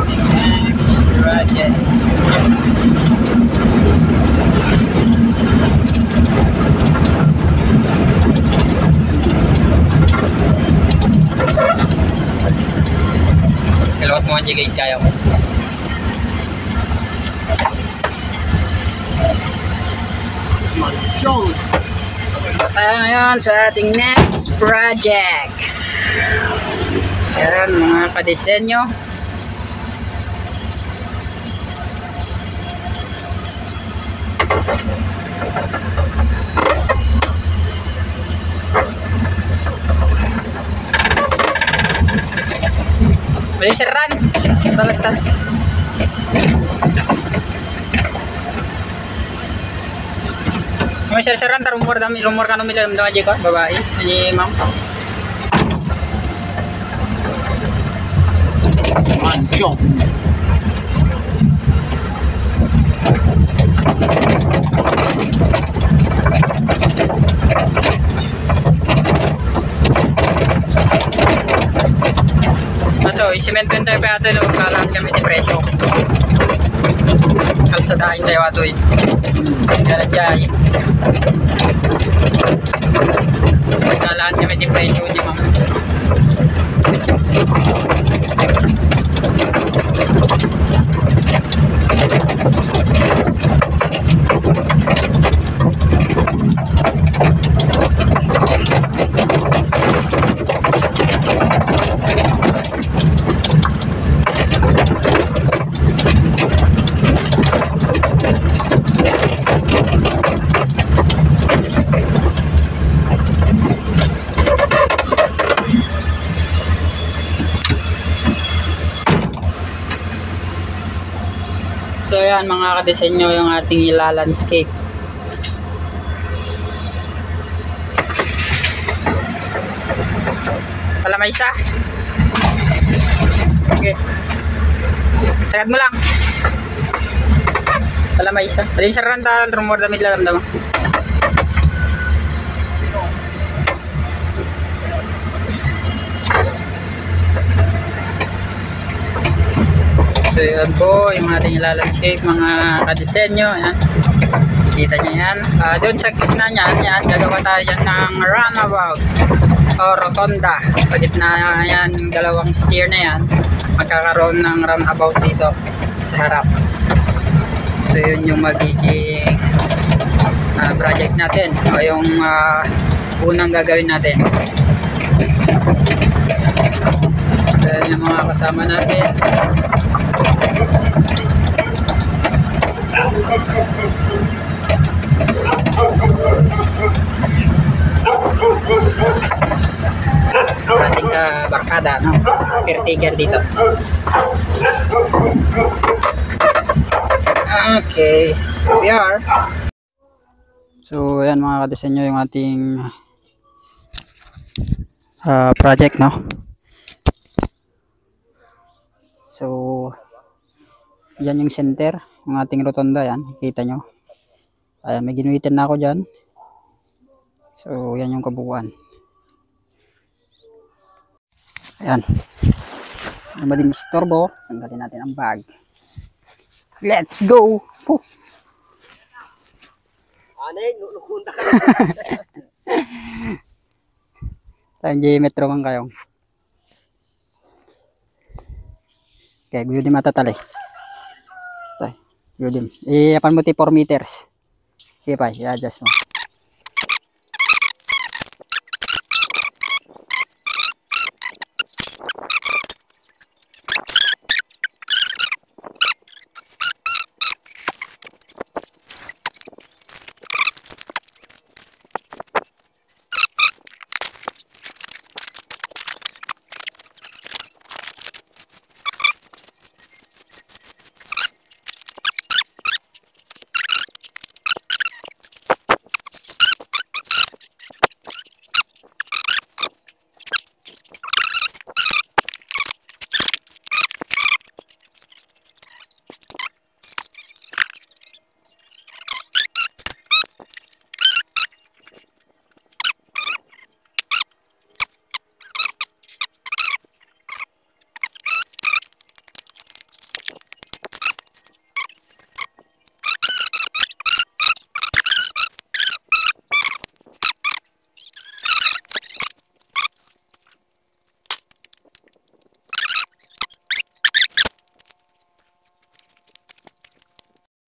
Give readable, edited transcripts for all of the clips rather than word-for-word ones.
Next project. Kalawat mo ang jigay kaya ko. Tayo ngayon sa ating next project. Ayan mga kadisenyo. May seran. Talagta. May seran ta rumor ka no milam daw aja ko babae ni ma'am. Manchong. Ato, isimento yung tayo pa ito no, kalaan kami di presyo. Kalsadahin tayo ato eh. Galajay. So, kalaan kami di presyo di ma'am. So yan mga kadesenyo yung ating ilalandscape. Pala may isa. Okay. Sagad mo lang. Pala may isa. Alin sa ranta, rumor damit lang naman. So yan po yung ating ilalandscape mga kadisenyo. Ayan. Kita nyo yan. Doon sa gitna nyan, yan, gagawa tayo yan ng runabout o rotonda. Sa gitna yan, yung dalawang steer na yan, magkakaroon ng runabout dito sa harap. So yun yung magiging project natin o yung unang gagawin natin. So yan yung mga kasama natin. Ating barkada, no? Caretaker dito. Okay, we are. So ayan mga kadesenyo yung ating project, no? So yan yung center ng ating rotonda, yan kita nyo. Ayan, may ginuhitin na ako dyan. So yan yung kabuuan. Ayan, mading istorbo, tanggalin natin ang bag. Let's go! Puh. Anay, nukunta ka. Tayong J-Metro man kayo. Okay, guyo matatali. Tay, guyo. Iapan mo ti 4 meters. Okay pa, i-adjust mo.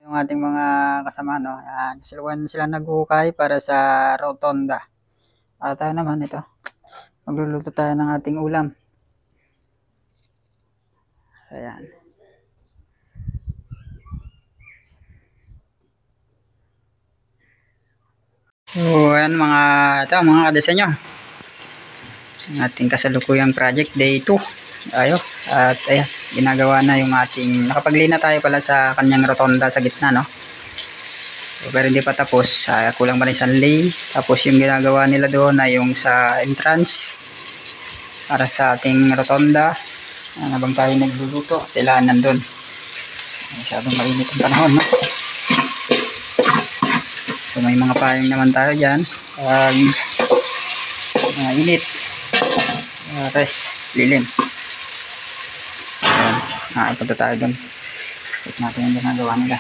Yung ating mga kasama, no? Yan, siluan sila naghuhukay para sa rotonda. Tayo naman ito. Magluluto tayo ng ating ulam. Ayan. So, ayan mga kadesenyo. Ang ating kasalukuyang project day 2. At ayan, ginagawa na yung ating, nakapaglina tayo pala sa kanyang rotonda sa gitna, no? So, pero hindi pa tapos, kulang pa rin isang lane. Tapos yung ginagawa nila doon ay yung sa entrance para sa ating rotonda. Habang tayo nagluluto, kailangan nandun. Masyadong mainit ang panahon, no? So may mga payong naman tayo dyan. Init. Rest. Lilim. Punta tayo dun. Check natin yung ginagawa nila.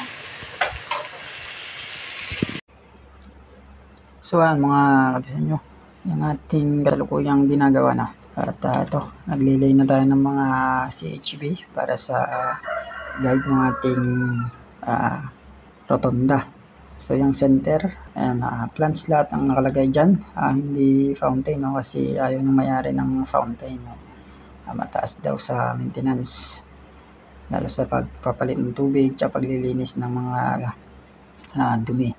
So mga katisan nyo, yung ating kalukuyang ginagawa na. At ito, naglilay na tayo ng mga CHB para sa guide ng ating rotonda. So yung center, and plants lahat ang nakalagay dyan, hindi fountain, no? Kasi ayaw ng mayari ng fountain, no? Mataas daw sa maintenance, lalo sa pagpapalit ng tubig at paglilinis ng mga dumi.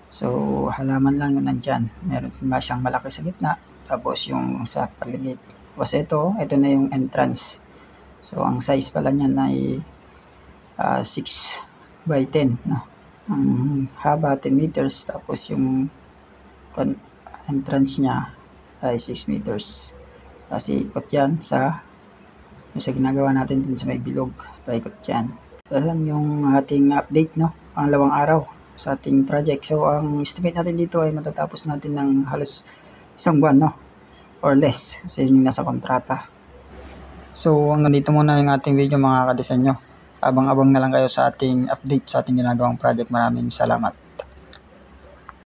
So halaman lang yun nandyan, meron ba siyang malaki sa gitna, tapos yung sa paligid. Tapos ito na yung entrance. So ang size pala niyan ay 6 by 10, no? Ang haba 10 meters, tapos yung entrance niya ay 6 meters. Tapos ikot yan sa ginagawa natin dun sa may bilog, paikot yan. Ayan yung ating update, no? Pangalawang araw sa ating project. So ang estimate natin dito ay matatapos natin ng halos isang buwan, no? Or less, kasi yung nasa kontrata. So hanggang dito muna yung ating video mga kadisenyo. Abang-abang na lang kayo sa ating update sa ating ginagawang project. Maraming salamat.